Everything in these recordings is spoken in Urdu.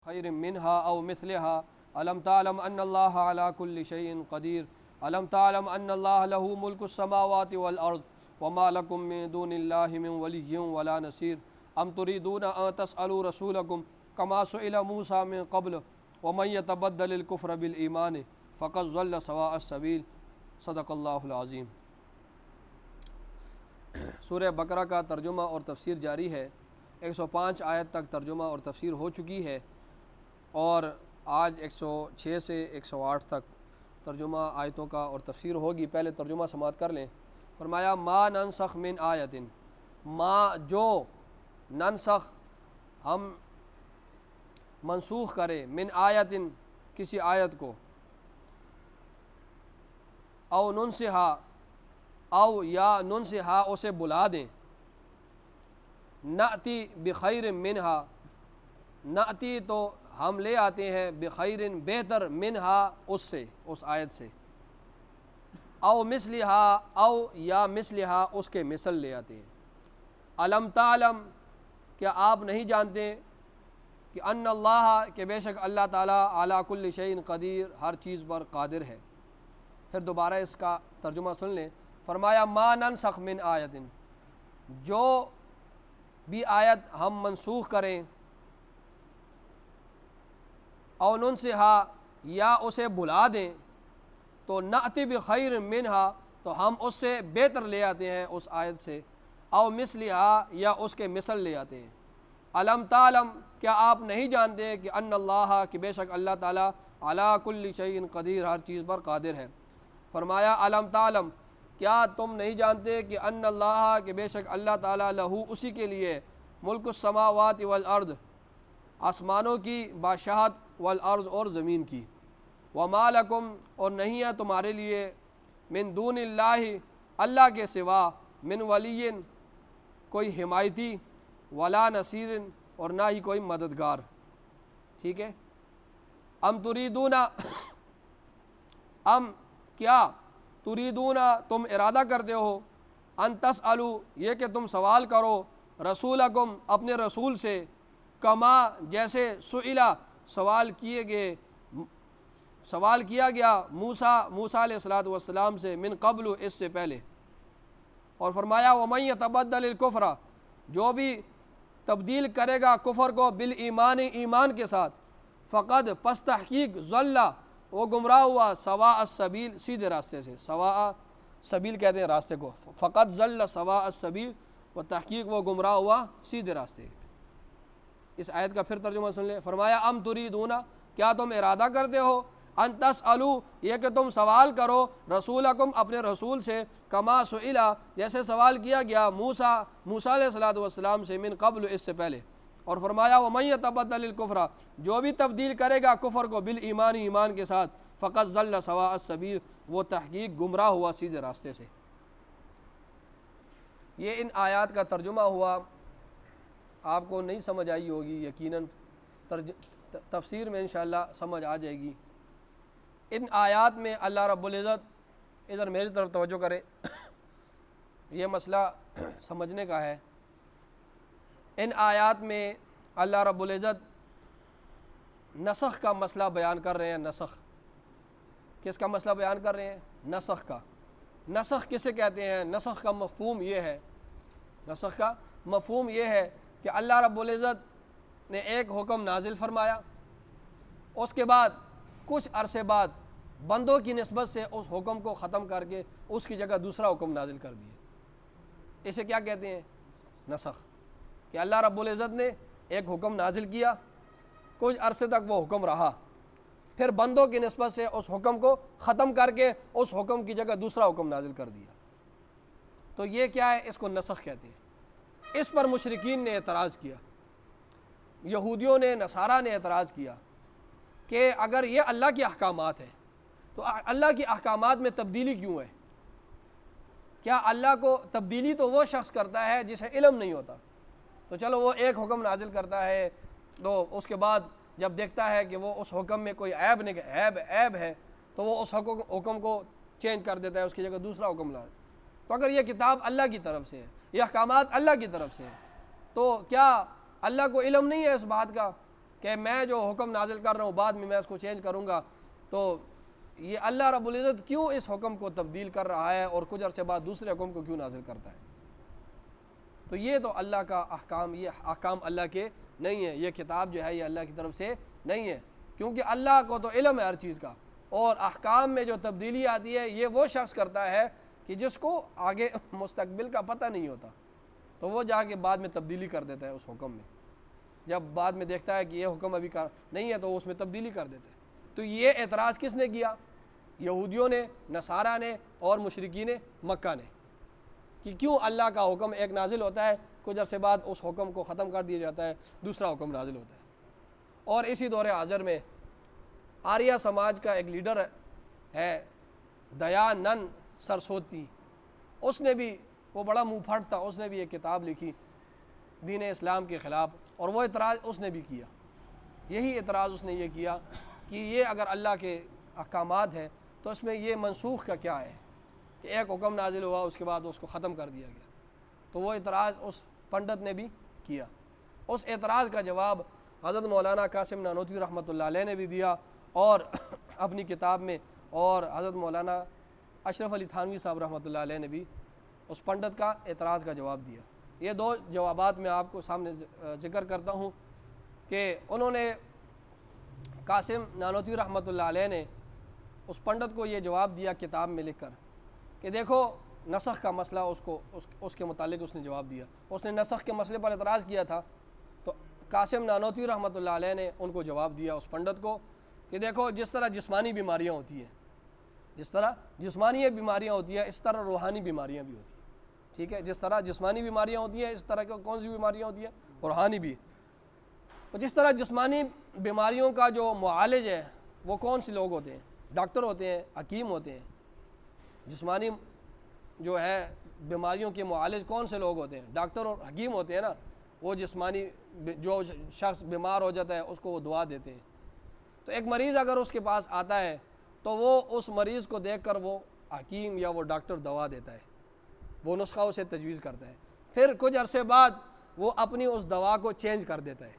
بخير منها أو مثلها ألم تعلم أن الله على كل شيء قدير ألم تعلم أن الله له ملك السماوات والأرض وما لكم من دون الله من ولي ولا نصير أم تريدون أن تسألوا رسولكم كما سئل موسى من قبل ومن يتبدل الكفر بالإيمان فقد ضل سواء السبيل صدق اللہ العظیم۔ سورہ بقرہ کا ترجمہ اور تفسیر جاری ہے۔ 105 آیت تک ترجمہ اور تفسیر ہو چکی ہے اور آج 106 سے 108 تک ترجمہ آیتوں کا اور تفسیر ہوگی۔ پہلے ترجمہ سماعت کر لیں۔ فرمایا ما ننسخ من آیت، ما جو، ننسخ ہم منسوخ کرے، من آیت کسی آیت کو، او ننسہا او یا ننسہا اسے بلا دیں، نأتی بخیر منہا، نأتی تو ہم لے آتے ہیں بخیر بہتر منہا اس سے، اس آیت سے، او مثلہا او یا مثلہا اس کے مثل لے آتے ہیں۔ علم تعلم کیا آپ نہیں جانتے کہ ان اللہ کہ بے شک اللہ تعالیٰ علی کل شیء قدیر ہر چیز پر قادر ہے۔ پھر دوبارہ اس کا ترجمہ سن لیں۔ فرمایا ما ننسخ من آیت، جو بھی آیت ہم منسوخ کریں، او ننسہا یا اسے بھلا دیں، تو نأتی بخیر منہا تو ہم اس سے بہتر لے آتے ہیں اس آیت سے، او مثلہا یا اس کے مثل لے آتے ہیں۔ علم تعلم کیا آپ نہیں جانتے کہ ان اللہ کہ بے شک اللہ تعالیٰ علی کل شیء قدیر ہر چیز پر قادر ہے۔ فرمایا علم تعلم کیا تم نہیں جانتے کہ ان اللہ کہ بے شک اللہ تعالیٰ لہو اسی کے لیے ملک السماوات والارض آسمانوں کی بادشاہت والارض اور زمین کی، وما لکم اور نہیں ہے تمہارے لیے من دون اللہ اللہ کے سوا من ولی کوئی حمایتی ولا نصیر اور نہ ہی کوئی مددگار۔ ٹھیک ہے۔ ام تریدون ام کیا تریدون تم ارادہ کرتے ہو ان تسألوا یہ کہ تم سوال کرو رسولکم اپنے رسول سے، کما جیسے سئلہ سوال کیا گیا موسیٰ علیہ السلام سے من قبل اس سے پہلے۔ اور فرمایا ومن یتبدل الکفر جو بھی تبدیل کرے گا کفر کو بالایمان ایمان کے ساتھ، فقد پس تحقیق ضل وہ گمراہ ہوا سواء السبیل سیدھے راستے سے، سواء سبیل کہتے ہیں راستے کو، فقد ضل سواء السبیل و تحقیق وہ گمراہ ہوا سیدھے راستے۔ اس آیت کا پھر ترجمہ سن لیں۔ فرمایا ام تریدون کیا تم ارادہ کرتے ہو ان تسألوا یہ کہ تم سوال کرو رسولکم اپنے رسول سے، کما سئلہ جیسے سوال کیا گیا موسیٰ علیہ السلام سے من قبل اس سے پہلے۔ اور فرمایا ومن یتبدل الکفر جو بھی تبدیل کرے گا کفر کو بالایمان ایمان کے ساتھ، فقد ضل سواء السبیل وہ تحقیق گمراہ ہوا سیدھے راستے سے۔ یہ ان آیات کا ترجمہ ہوا، آپ کو نہیں سمجھ آئی ہوگی یقیناً، تفسیر میں انشاءاللہ سمجھ آ جائے گی۔ ان آیات میں اللہ رب العزت، ادھر میری طرف توجہ کریں، یہ مسئلہ سمجھنے کا ہے۔ ان آیات میں اللہ رب العزت نسخ کا مسئلہ بیان کر رہے ہیں۔ نسخ کس کا مسئلہ بیان کر رہے ہیں؟ نسخ کا۔ نسخ کسے کہتے ہیں؟ نسخ کا مفہوم یہ ہے، نسخ کا مفہوم یہ ہے کہ اللہ رب العزت نے ایک حکم نازل فرمایا، اس کے بعد کچھ عرصے بعد بندوں کی نسبت سے اس حکم کو ختم کر کے اس کی جگہ دوسرا حکم نازل کر دیا۔ اسے کیا کہتے ہیں؟ نسخ۔ کہ اللہ رب العزت نے ایک حکم نازل کیا، کچھ عرصے تک وہ حکم رہا، پھر بندوں کی نسبت سے اس حکم کو ختم کر کے اس حکم کی جگہ دوسرا حکم نازل کر دیا۔ تو یہ کیا ہے؟ اس کو نسخ کہتے ہیں۔ اس پر مشرکین نے اعتراض کیا، یہودیوں نے، نصارہ نے اعتراض کیا کہ اگر یہ اللہ کے احکامات ہیں تو اللہ کے احکامات میں تبدیلی کیوں ہے؟ کیا اللہ کو تبدیلی تو وہ شخص کرتا ہے جسے علم نہیں ہوتا؟ تو چلو وہ ایک حکم نازل کرتا ہے تو اس کے بعد جب دیکھتا ہے کہ وہ اس حکم میں کوئی عیب نہیں، عیب ہے، تو وہ اس حکم کو چینج کر دیتا ہے، اس کی جگہ دوسرا حکم لا۔ تو اگر یہ کتاب اللہ کی طرف سے ہے، یہ احکامات اللہ کی طرف سے ہے، تو کیا اللہ کو علم نہیں ہے اس بات کا کہ میں جو حکم نازل کر رہا ہوں بعد میں اس کو چینج کروں گا، تو یہ اللہ رب العزت کیوں اس حکم کو تبدیل کر رہا ہے اور کچھ عرصے بعد دوسرے حکم کو کیوں نازل کرتا ہے؟ تو یہ تو اللہ کا احکام، یہ احکام اللہ کے نہیں ہے، یہ کتاب جو ہے یہ اللہ کی طرف سے نہیں ہے، کیونکہ اللہ کو تو علم ہے ہر چیز کا، اور احکام میں جو تبدیلی آتی ہے یہ وہ شخص کرتا ہے کہ جس کو آگے مستقبل کا پتہ نہیں ہوتا، تو وہ جا کے بعد میں تبدیلی کر دیتا ہے اس حکم میں، جب بعد میں دیکھتا ہے کہ یہ حکم ابھی نہیں ہے تو اس میں تبدیلی کر دیتا ہے۔ تو یہ اعتراض کس نے کیا؟ یہودیوں نے، نصارہ نے اور مشرکین مکہ نے، کہ کیوں اللہ کا حکم ایک نازل ہوتا ہے، کچھ عرصے بعد اس حکم کو ختم کر دیا جاتا ہے، دوسرا حکم نازل ہوتا ہے۔ اور اسی دور حاضر میں آریہ سماج کا ایک لیڈر ہے دیانند سرسوتی، اس نے بھی، وہ بڑا منہ پھٹ تھا، اس نے بھی ایک کتاب لکھی دین اسلام کے خلاف، اور وہ اعتراض اس نے بھی کیا، یہی اعتراض اس نے یہ کیا کہ یہ اگر اللہ کے احکامات ہیں تو اس میں یہ منسوخ کا کیا ہے کہ ایک حکم نازل ہوا اس کے بعد اس کو ختم کر دیا گیا۔ تو وہ اعتراض اس پنڈت نے بھی کیا۔ اس اعتراض کا جواب حضرت مولانا قاسم نانوتوی رحمۃ اللہ علیہ نے بھی دیا اور اپنی کتاب میں، اور حضرت مولانا اشرف علی تھانوی صاحب رحمۃ اللہ علیہ نے بھی اس پنڈت کا اعتراض کا جواب دیا۔ یہ دو جوابات میں آپ کو سامنے ذکر کرتا ہوں کہ انہوں نے، قاسم نانوتوی رحمۃ اللہ علیہ نے اس پنڈت کو یہ جواب دیا کتاب میں لکھ کر کہ دیکھو نسخ کا مسئلہ، اس کے متعلق اس نے جواب دیا، اس نے نسخ کے مسئلے پر اعتراض کیا تھا، تو قاسم نانوتوی رحمۃ اللہ علیہ نے ان کو جواب دیا اس پنڈت کو کہ دیکھو جس طرح جسمانی بیماریاں ہوتی ہیں، جس طرح جسمانی بیماریاں ہوتی ہیں اس طرح روحانی بیماریاں بھی ہوتی ہیں، ٹھیک ہے، جس طرح جسمانی بیماریاں ہوتی ہیں اس طرح کی کون سی بیماریاں ہوتی ہیں؟ روحانی بھی۔ تو جس طرح جسمانی بیماریوں کا جو معالج ہے وہ کون سے لوگ ہوتے ہیں؟ ڈاکٹر ہوتے ہیں، حکیم ہوتے ہیں۔ جسمانی جو ہے بیماریوں کے معالج کون سے لوگ ہوتے ہیں؟ ڈاکٹر اور حکیم ہوتے ہیں نا، وہ جسمانی جو شخص بیمار ہو جاتا ہے اس کو وہ دعا دیتے ہیں۔ تو ایک مریض اگر اس کے پاس آتا ہے تو وہ اس مریض کو دیکھ کر وہ حکیم یا وہ ڈاکٹر دوا دیتا ہے، وہ نسخہ اسے تجویز کرتا ہے، پھر کچھ عرصے بعد وہ اپنی اس دوا کو چینج کر دیتا ہے،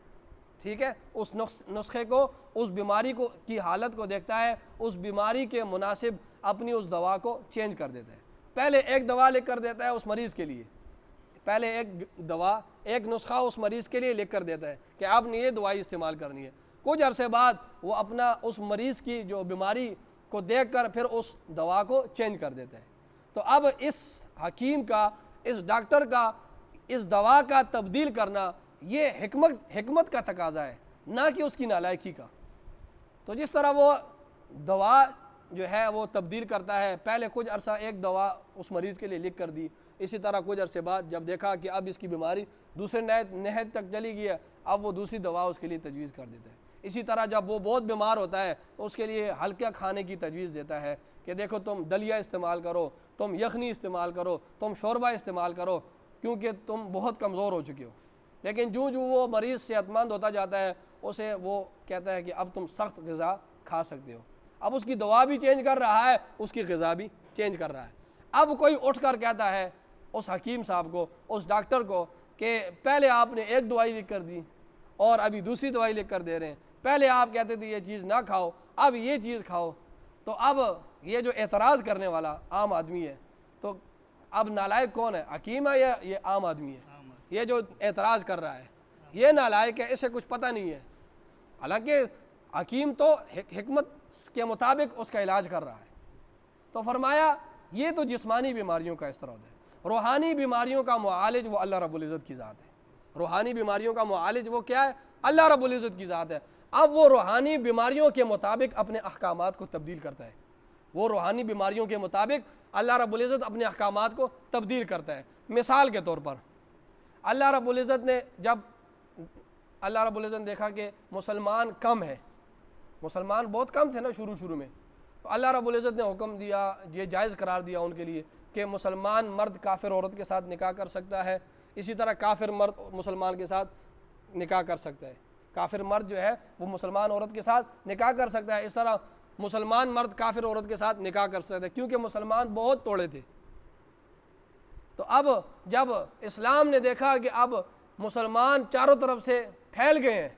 ٹھیک ہے، اس نسخے کو، اس بیماری کو کی حالت کو دیکھتا ہے، اس بیماری کے مناسب اپنی اس دوا کو چینج کر دیتا ہے۔ پہلے ایک دوا لکھ کر دیتا ہے اس مریض کے لیے، پہلے ایک دوا، ایک نسخہ اس مریض کے لیے لکھ کر دیتا ہے کہ آپ نے یہ دوائی استعمال کرنی ہے۔ کچھ عرصے بعد وہ اپنا اس مریض کی جو بیماری کو دیکھ کر پھر اس دوا کو چینج کر دیتا ہے۔ تو اب اس حکیم کا، اس ڈاکٹر کا اس دوا کا تبدیل کرنا یہ حکمت کا تقاضا ہے، نہ کہ اس کی نالائکی کا۔ تو جس طرح وہ دوا جو ہے وہ تبدیل کرتا ہے، پہلے کچھ عرصہ ایک دوا اس مریض کے لیے لکھ کر دی، اسی طرح کچھ عرصے بعد جب دیکھا کہ اب اس کی بیماری دوسرے نہج تک چلی گئی ہے، اب وہ دوسری دوا اس کے لیے تجویز کر دیتا ہے۔ اسی طرح جب وہ بہت بیمار ہوتا ہے تو اس کے لیے ہلکا کھانے کی تجویز دیتا ہے کہ دیکھو تم دلیا استعمال کرو، تم یخنی استعمال کرو، تم شوربہ استعمال کرو، کیونکہ تم بہت کمزور ہو چکے ہو۔ لیکن جو وہ مریض صحت مند ہوتا جاتا ہے اسے وہ کہتا ہے کہ اب تم سخت غذا کھا سکتے ہو، اب اس کی دوا بھی چینج کر رہا ہے، اس کی غذا بھی چینج کر رہا ہے۔ اب کوئی اٹھ کر کہتا ہے اس حکیم صاحب کو، اس ڈاکٹر کو، کہ پہلے آپ نے ایک دوائی لکھ کر دی اور ابھی دوسری دوائی لکھ کر دے رہے ہیں، پہلے آپ کہتے تھے یہ چیز نہ کھاؤ، اب یہ چیز کھاؤ۔ تو اب یہ جو اعتراض کرنے والا عام آدمی ہے، تو اب نالائق کون ہے؟ حکیم ہے یا یہ عام آدمی ہے؟ یہ جو اعتراض کر رہا ہے یہ نالائق ہے، اسے کچھ پتہ نہیں ہے، حالانکہ حکیم تو حکمت کے مطابق اس کا علاج کر رہا ہے۔ تو فرمایا یہ تو جسمانی بیماریوں کا اس طرح ہوتا ہے، روحانی بیماریوں کا معالج وہ اللہ رب العزت کی ذات ہے۔ روحانی بیماریوں کا معالج وہ کیا ہے؟ اللہ رب العزت کی ذات ہے۔ اب وہ روحانی بیماریوں کے مطابق اپنے احکامات کو تبدیل کرتا ہے، وہ روحانی بیماریوں کے مطابق اللہ رب العزت اپنے احکامات کو تبدیل کرتا ہے۔ مثال کے طور پر اللہ رب العزت نے، جب اللہ رب العزت نے دیکھا کہ مسلمان کم ہے، مسلمان بہت کم تھے نا شروع میں، تو اللہ رب العزت نے حکم دیا، یہ جائز قرار دیا ان کے لیے کہ مسلمان مرد کافر عورت کے ساتھ نکاح کر سکتا ہے، اسی طرح کافر مرد مسلمان کے ساتھ نکاح کر سکتا ہے، کافر مرد جو ہے وہ مسلمان عورت کے ساتھ نکاح کر سکتا ہے، اس طرح مسلمان مرد کافر عورت کے ساتھ نکاح کر سکتا ہے، کیونکہ مسلمان بہت توڑے تھے۔ تو اب جب اسلام نے دیکھا کہ اب مسلمان چاروں طرف سے پھیل گئے ہیں،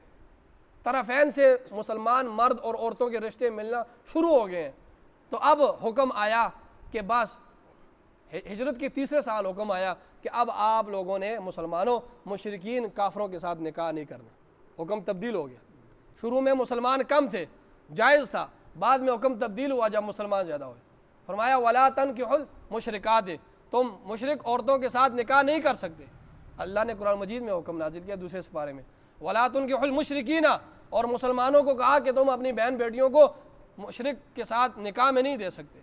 طرفین سے مسلمان مرد اور عورتوں کے رشتے ملنا شروع ہو گئے ہیں. تو اب حکم آیا کہ بس ہجرت کے تیسرے سال حکم آیا کہ اب آپ لوگوں نے مسلمانوں مشرکین کافروں کے ساتھ نکاح نہیں کرنا. حکم تبدیل ہو گیا. شروع میں مسلمان کم تھے، جائز تھا، بعد میں حکم تبدیل ہوا جب مسلمان زیادہ ہوئے. فرمایا وَلَا تَنْكِحُوا الْمُشْرِكَاتِ، تم مشرک عورتوں کے ساتھ نکاح نہیں کر سکتے. اللہ نے قرآن مجید میں حکم نازل کیا دوسرے سپارے میں وَلَا تُنْكِحُوا الْمُشْرِكِينَ، اور مسلمانوں کو کہا کہ تم اپنی بہن بیٹیوں کو مشرک کے ساتھ نکاح میں نہیں دے سکتے.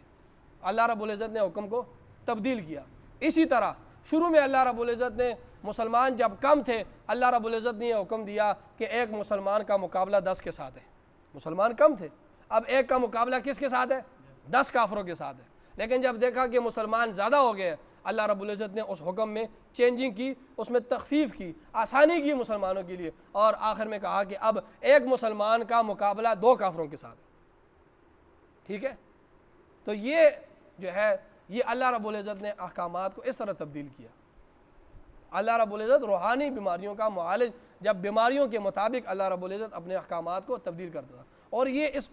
اللہ رب العزت نے حکم کو تبدیل کیا. اسی طرح شروع میں اللہ رب العزت نے مسلمان جب کم تھے، اللہ رب العزت نے یہ حکم دیا کہ ایک مسلمان کا مقابلہ 10 کے ساتھ ہے. مسلمان کم تھے، اب ایک کا مقابلہ کس کے ساتھ ہے؟ 10 کافروں کے ساتھ ہے. لیکن جب دیکھا کہ مسلمان زیادہ ہو گئے، اللہ رب العزت نے اس حکم میں چینجنگ کی، اس میں تخفیف کی، آسانی کی مسلمانوں کے لیے، اور آخر میں کہا کہ اب ایک مسلمان کا مقابلہ 2 کافروں کے ساتھ ہے. ٹھیک ہے. تو یہ جو ہے یہ اللہ رب العزت نے احکامات کو اس طرح تبدیل کیا. اللہ رب العزت روحانی بیماریوں کا معالج، جب بیماریوں کے مطابق اللہ رب العزت اپنے احکامات کو تبدیل کرتا تھا. اور یہ اس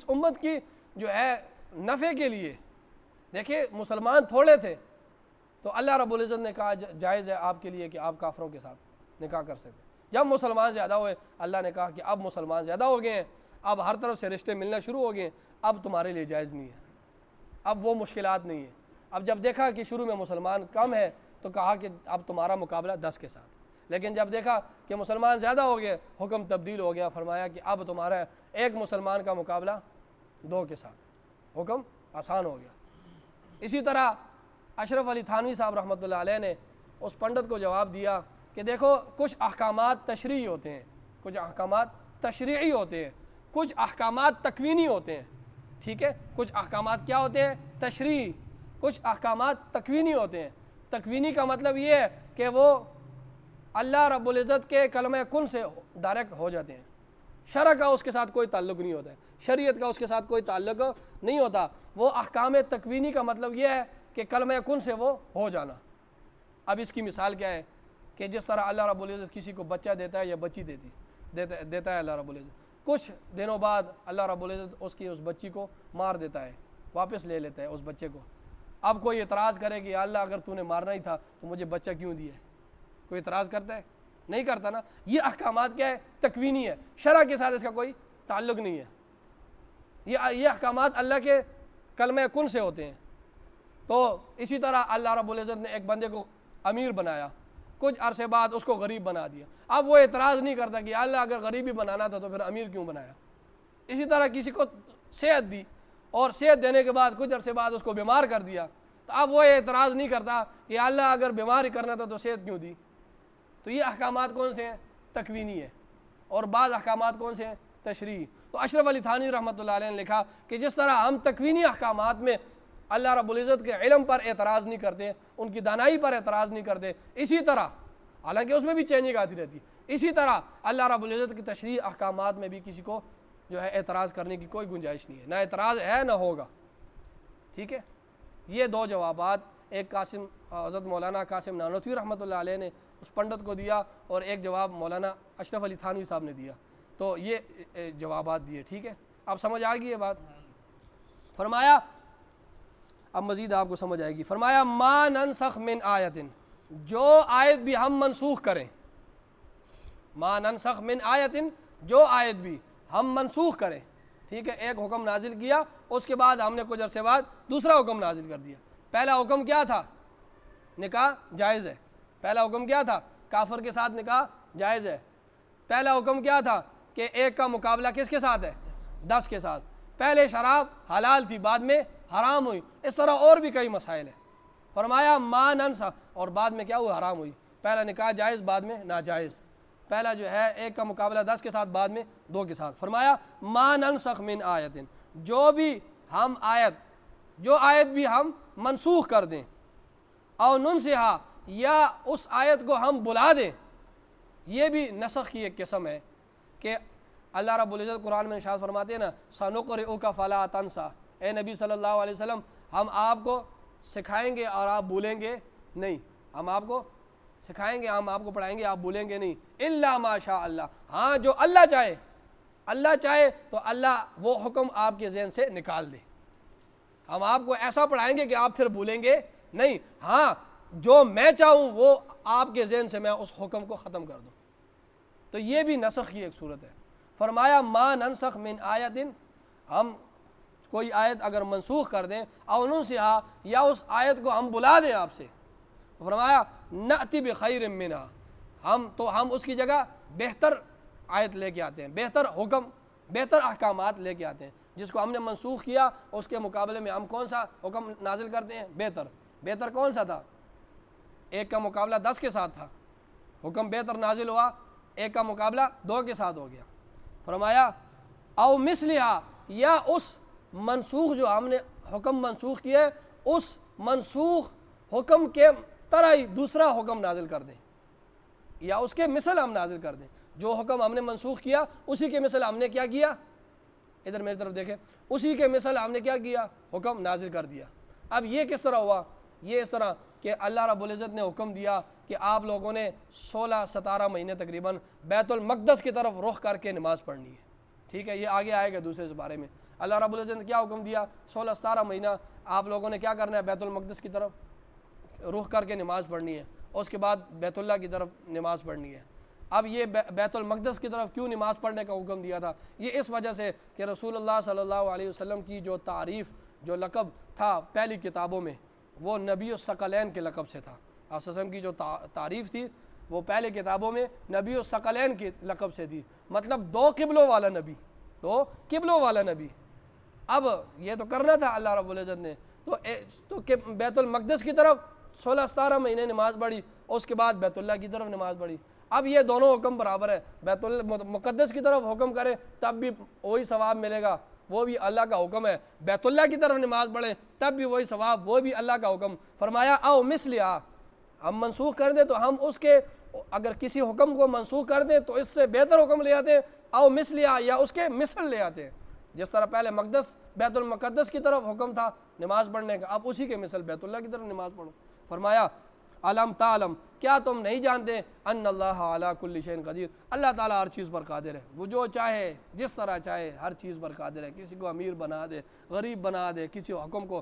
امت کی جو ہے نفع کے لیے. دیکھیں مسلمان تھوڑے تھے تو اللہ رب العزت نے کہا جائز ہے آپ کے لیے کہ آپ کافروں کے ساتھ نکاح کر سکتے. جب مسلمان زیادہ ہوئے اللہ نے کہا کہ اب مسلمان زیادہ ہو گئے ہیں، اب ہر طرف سے رشتے ملنا شروع ہو گئے ہیں، اب تمہارے لیے جائز نہیں ہے، اب وہ مشکلات نہیں ہیں. اب جب دیکھا کہ شروع میں مسلمان کم ہے تو کہا کہ اب تمہارا مقابلہ 10 کے ساتھ. لیکن جب دیکھا کہ مسلمان زیادہ ہو گئے، حکم تبدیل ہو گیا. فرمایا کہ اب تمہارا ایک مسلمان کا مقابلہ 2 کے ساتھ. حکم آسان ہو گیا. اسی طرح اشرف علی تھانوی صاحب رحمۃ اللہ علیہ نے اس پنڈت کو جواب دیا کہ دیکھو کچھ احکامات تشریعی ہوتے ہیں، کچھ احکامات تشریعی ہوتے ہیں، کچھ احکامات تکوینی ہوتے ہیں. ٹھیک ہے. کچھ احکامات کیا ہوتے ہیں؟ تشریعی. کچھ احکامات تکوینی ہوتے ہیں. تکوینی کا مطلب یہ ہے کہ وہ اللہ رب العزت کے کلمہ کن سے ڈائریکٹ ہو جاتے ہیں. شرع کا اس کے ساتھ کوئی تعلق نہیں ہوتا ہے، شریعت کا اس کے ساتھ کوئی تعلق نہیں ہوتا. وہ احکام تکوینی کا مطلب یہ ہے کہ کلمہ کن سے وہ ہو جانا. اب اس کی مثال کیا ہے کہ جس طرح اللہ رب العزت کسی کو بچہ دیتا ہے یا بچی دیتا ہے اللہ رب العزت، کچھ دنوں بعد اللہ رب العزت اس بچی کو مار دیتا ہے، واپس لے لیتا ہے اس بچے کو. اب کوئی اعتراض کرے کہ اللہ اگر تو نے مارنا ہی تھا تو مجھے بچہ کیوں دیا ہے؟ کوئی اعتراض کرتا ہے؟ نہیں کرتا نا. یہ احکامات کیا ہے؟ تکوینی ہے. شرع کے ساتھ اس کا کوئی تعلق نہیں ہے. یہ احکامات اللہ کے کلمہ کن سے ہوتے ہیں. تو اسی طرح اللہ رب العزت نے ایک بندے کو امیر بنایا، کچھ عرصے بعد اس کو غریب بنا دیا. اب وہ اعتراض نہیں کرتا کہ اللہ اگر غریبی بنانا تھا تو پھر امیر کیوں بنایا. اسی طرح کسی کو صحت دی اور صحت دینے کے بعد کچھ عرصے بعد اس کو بیمار کر دیا، تو اب وہ اعتراض نہیں کرتا کہ اللہ اگر بیمار کرنا تھا تو صحت کیوں دی. تو یہ احکامات کون سے ہیں؟ تکوینی ہے. اور بعض احکامات کون سے ہیں؟ تشریعی. تو اشرف علی تھانوی رحمۃ اللہ علیہ نے لکھا کہ جس طرح ہم تکوینی احکامات میں اللہ رب العزت کے علم پر اعتراض نہیں کرتے، ان کی دانائی پر اعتراض نہیں کرتے، اسی طرح حالانکہ اس میں بھی چینجنگ آتی رہتی ہے، اسی طرح اللہ رب العزت کی تشریعی احکامات میں بھی کسی کو جو ہے اعتراض کرنے کی کوئی گنجائش نہیں ہے. نہ اعتراض ہے نہ ہوگا. ٹھیک ہے. یہ 2 جوابات، ایک حضرت مولانا قاسم نانوتوی رحمۃ اللہ علیہ نے اس پنڈت کو دیا اور ایک جواب مولانا اشرف علی تھانوی صاحب نے دیا. تو یہ جوابات دیے. ٹھیک ہے. اب سمجھ آ گئی یہ بات. فرمایا اب مزید آپ کو سمجھ آئے گی. فرمایا ما ننسخ من آیت، جو آیت بھی ہم منسوخ کریں، ما ننسخ من آیت، جو آیت بھی ہم منسوخ کریں. ٹھیک ہے. ایک حکم نازل کیا، اس کے بعد ہم نے کچھ عرصے بعد دوسرا حکم نازل کر دیا. پہلا حکم کیا تھا؟ نکاح جائز ہے. پہلا حکم کیا تھا؟ کافر کے ساتھ نکاح جائز ہے. پہلا حکم کیا تھا کہ ایک کا مقابلہ کس کے ساتھ ہے؟ 10 کے ساتھ. پہلے شراب حلال تھی، بعد میں حرام ہوئی. اس طرح اور بھی کئی مسائل ہیں. فرمایا ما ننسخ، اور بعد میں کیا ہوا؟ حرام ہوئی. پہلا نکاح جائز، بعد میں ناجائز. پہلا جو ہے ایک کا مقابلہ 10 کے ساتھ، بعد میں 2 کے ساتھ. فرمایا ما ننسخ من آیت، جو آیت بھی ہم منسوخ کر دیں، او ننسہا، یا اس آیت کو ہم بلا دیں. یہ بھی نسخ کی ایک قسم ہے کہ اللہ رب العزت قرآن میں ارشاد فرماتے ہیں نا سنقرئک فلا تنسا، اے نبی صلی اللہ علیہ وسلم ہم آپ کو سکھائیں گے اور آپ بھولیں گے نہیں. ہم آپ کو سکھائیں گے، ہم آپ کو پڑھائیں گے، آپ بھولیں گے نہیں، الا ما شاء اللہ، ہاں جو اللہ چاہے، اللہ چاہے تو اللہ وہ حکم آپ کے ذہن سے نکال دے۔ ہم آپ کو ایسا پڑھائیں گے کہ آپ پھر بھولیں گے نہیں، ہاں جو میں چاہوں وہ آپ کے ذہن سے میں اس حکم کو ختم کر دوں۔ تو یہ بھی نسخ کی ایک صورت ہے۔ فرمایا ما ننسخ من آیت، ہم کوئی آیت اگر منسوخ کر دیں، او ننسہا، یا اس آیت کو ہم بلا دیں آپ سے، فرمایا نأتی بخیر منہا، ہم اس کی جگہ بہتر آیت لے کے آتے ہیں، بہتر حکم، بہتر احکامات لے کے آتے ہیں۔ جس کو ہم نے منسوخ کیا اس کے مقابلے میں ہم کون سا حکم نازل کرتے ہیں؟ بہتر کون سا تھا؟ ایک کا مقابلہ 10 کے ساتھ تھا، حکم بہتر نازل ہوا، ایک کا مقابلہ 2 کے ساتھ ہو گیا۔ فرمایا او مثلہا، یا اس منسوخ جو ہم نے حکم منسوخ کیا ہے اس منسوخ حکم کے طرح ہی دوسرا حکم نازل کر دیں، یا اس کے مثل ہم نازل کر دیں۔ جو حکم ہم نے منسوخ کیا اسی کے مثل ہم نے کیا کیا؟ ادھر میری طرف دیکھیں، اسی کے مثل ہم نے کیا کیا؟ حکم نازل کر دیا۔ اب یہ کس طرح ہوا؟ یہ اس طرح کہ اللہ رب العزت نے حکم دیا کہ آپ لوگوں نے 16-17 مہینے تقریباً بیت المقدس کی طرف رخ کر کے نماز پڑھنی ہے، ٹھیک ہے؟ یہ آگے آئے گا دوسرے بارے میں۔ اللہ رب العزت نے کیا حکم دیا؟ 16-17 مہینہ آپ لوگوں نے کیا کرنا ہے؟ بیت المقدس کی طرف رخ کر کے نماز پڑھنی ہے، اور اس کے بعد بیت اللہ کی طرف نماز پڑھنی ہے۔ اب یہ بیت المقدس کی طرف کیوں نماز پڑھنے کا حکم دیا تھا؟ یہ اس وجہ سے کہ رسول اللہ صلی اللہ علیہ وسلم کی جو تعریف، جو لقب تھا پہلی کتابوں میں، وہ نبی الثقلین کے لقب سے تھا۔ آپ صلی اللہ علیہ وسلم کی جو تعریف تھی وہ پہلے کتابوں میں نبی الثقلین کے لقب سے تھی، مطلب 2 قبلوں والا نبی، 2 قبلوں والا نبی۔ اب یہ تو کرنا تھا اللہ رب العزت نے، تو بیت المقدس کی طرف 16-17 مہینے نماز پڑھی، اس کے بعد بیت اللہ کی طرف نماز پڑھی۔ اب یہ دونوں حکم برابر ہے، بیت المقدس کی طرف حکم کرے تب بھی وہی ثواب ملے گا، وہ بھی اللہ کا حکم ہے، بیت اللہ کی طرف نماز پڑھیں تب بھی وہی ثواب، وہ بھی اللہ کا حکم۔ فرمایا او مثلہا، ہم منسوخ کر دیں تو ہم اس کے، اگر کسی حکم کو منسوخ کر دیں تو اس سے بہتر حکم لے آتے ہیں، او مثلہا، یا اس کے مثل لے آتے ہیں۔ جس طرح پہلے بیت المقدس کی طرف حکم تھا نماز پڑھنے کا، اب اسی کے مثل بیت اللہ کی طرف نماز پڑھو۔ فرمایا علم تعلم، کیا تم نہیں جانتے ان اللہ علی کل شیء قدیر، اللہ تعالیٰ ہر چیز پر قادر ہے، وہ جو چاہے جس طرح چاہے ہر چیز پر قادر ہے، کسی کو امیر بنا دے، غریب بنا دے، کسی حکم کو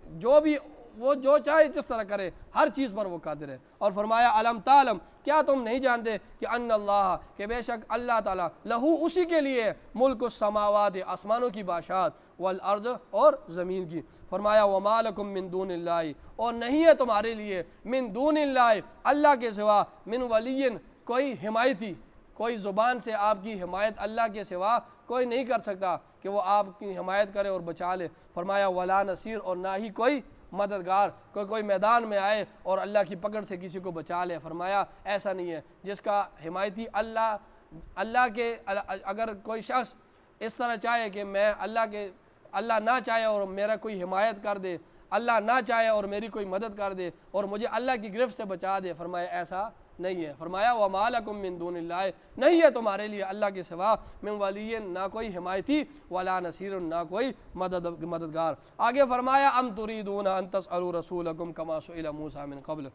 جو بھی وہ جو چاہے جس طرح کرے، ہر چیز پر وہ قادر ہے۔ اور فرمایا علم تعلم، کیا تم نہیں جانتے کہ ان اللہ، کہ بے شک اللہ تعالیٰ، لہو اسی کے لیے، ملک السماوات، آسمانوں کی بادشاہت، والارض اور زمین کی۔ فرمایا وما لکم من دون اللہ، اور نہیں ہے تمہارے لیے، من دون اللہ، اللہ کے سوا، من ولی، کوئی حمایتی، کوئی زبان سے آپ کی حمایت اللہ کے سوا کوئی نہیں کر سکتا کہ وہ آپ کی حمایت کرے اور بچا لے۔ فرمایا ولا نصیر، اور نہ ہی کوئی مددگار، کوئی میدان میں آئے اور اللہ کی پکڑ سے کسی کو بچا لے۔ فرمایا ایسا نہیں ہے، جس کا حمایتی اللہ کے، اگر کوئی شخص اس طرح چاہے کہ میں اللہ نہ چاہے اور میرا کوئی حمایت کر دے، اللہ نہ چاہے اور میری کوئی مدد کر دے اور مجھے اللہ کی گرفت سے بچا دے، فرمایا ایسا نہیں ہے۔ فرمایا وما لکم من دون اللہ، نہیں ہے تمہارے لیے اللہ کے سوا، من ولی، نہ کوئی حمایتی، ولا نصیر، نہ کوئی مددگار۔ آگے فرمایا ام تریدون ان تسألوا رسولکم کما سئل موسیٰ من قبل،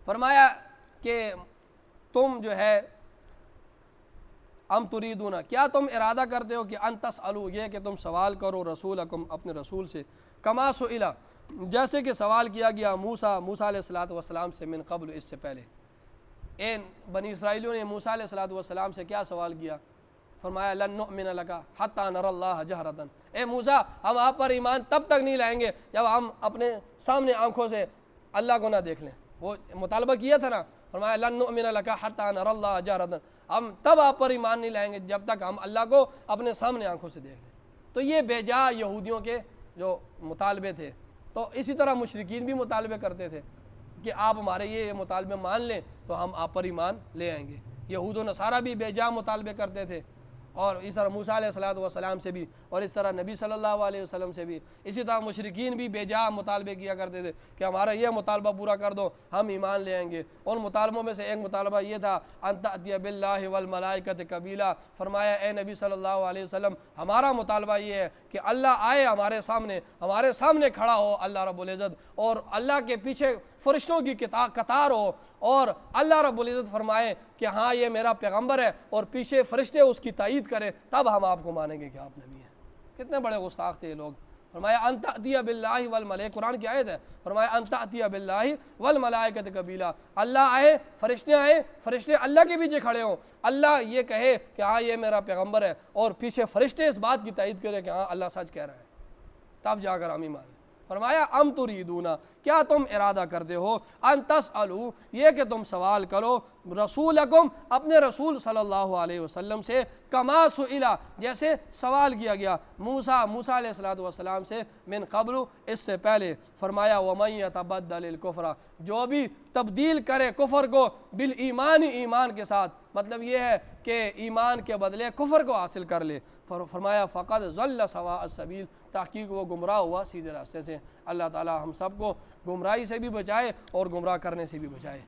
فرمایا کہ تم جو ہے، ام تریدون، کیا تم ارادہ کرتے ہو کہ ان تسألوا، یہ کہ تم سوال کرو، رسولکم، اپنے رسول سے، کما سئل، جیسے کہ سوال کیا گیا موسیٰ علیہ السلام سے، من قبل، اس سے پہلے۔ بنی اسرائیلیوں نے موسیٰ علیہ السلام سے کیا سوال کیا؟ فرمایا لن نؤمن لک حتی نری اللہ جہرۃ، اے موسیٰ ہم آپ پر ایمان تب تک نہیں لائیں گے جب ہم اپنے سامنے آنکھوں سے اللہ کو نہ دیکھ لیں۔ وہ مطالبہ کیا تھا نا، فرمایا لن نؤمن لک حتی نری اللہ جہرۃ، ہم تب آپ پر ایمان نہیں لائیں گے جب تک ہم اللہ کو اپنے سامنے آنکھوں سے دیکھ لیں۔ تو یہ بے جا یہودیوں کے جو مطالبے تھے، تو اسی طرح مشرکین بھی مطالبے کرتے تھے کہ آپ ہمارے یہ مطالبے مان لیں تو ہم آپ پر ایمان لے آئیں گے۔ یہود و نصارہ بھی بے جا مطالبے کرتے تھے، اور اس طرح موسیٰ علیہ السلام سے بھی، اور اس طرح نبی صلی اللہ علیہ وسلم سے بھی. اسی طرح مشرکین بھی بے جا مطالبے کیا کرتے تھے کہ ہمارا یہ مطالبہ پورا کر دو ہم ایمان لے آئیں گے. ان مطالبوں میں سے ایک مطالبہ یہ تھا ان تأتی باللہ والملائکۃ قبیلا. فرمایا اے نبی صلی اللہ علیہ وسلم ہمارا مطالبہ یہ ہے کہ اللہ آئے ہمارے سامنے کھڑا ہو اللہ رب العزت، اور اللہ کے پیچھے فرشتوں کی قطار ہو، اور اللہ رب العزت فرمائے کہ ہاں یہ میرا پیغمبر ہے، اور پیچھے فرشتے اس کی تائید کریں، تب ہم آپ کو مانیں گے کہ آپ نبی ہیں. کتنے بڑے گستاخ تھے یہ لوگ. فرمایا ان تأتی باللہ والملائکۃ، قرآن کی آیت ہے. فرمایا ان تأتی باللہ والملائکۃ قبیلا، اللہ آئے، فرشتے اللہ کے پیچھے کھڑے ہوں، اللہ یہ کہے کہ ہاں یہ میرا پیغمبر ہے، اور پیچھے فرشتے اس بات کی تائید کریں کہ ہاں اللہ سچ کہہ رہا ہے، تب جا کر ہم ایمان لیں. فرمایا ام تریدون، کیا تم ارادہ کرتے ہو، ان تسألوا، یہ کہ تم سوال کرو، رسولکم، اپنے رسول صلی اللہ علیہ وسلم سے، کما سئل، جیسے سوال کیا گیا موسیٰ علیہ السلام سے، من قبل، اس سے پہلے. فرمایا ومن یتبدل الکفر، جو بھی تبدیل کرے کفر کو بالایمان، ایمان کے ساتھ، مطلب یہ ہے کہ ایمان کے بدلے کفر کو حاصل کر لے. فرمایا فقد ضل سواء السبیل، تحقیق وہ گمراہ ہوا سیدھے راستے سے. اللہ تعالی ہم سب کو گمراہی سے بھی بچائے اور گمراہ کرنے سے بھی بچائے.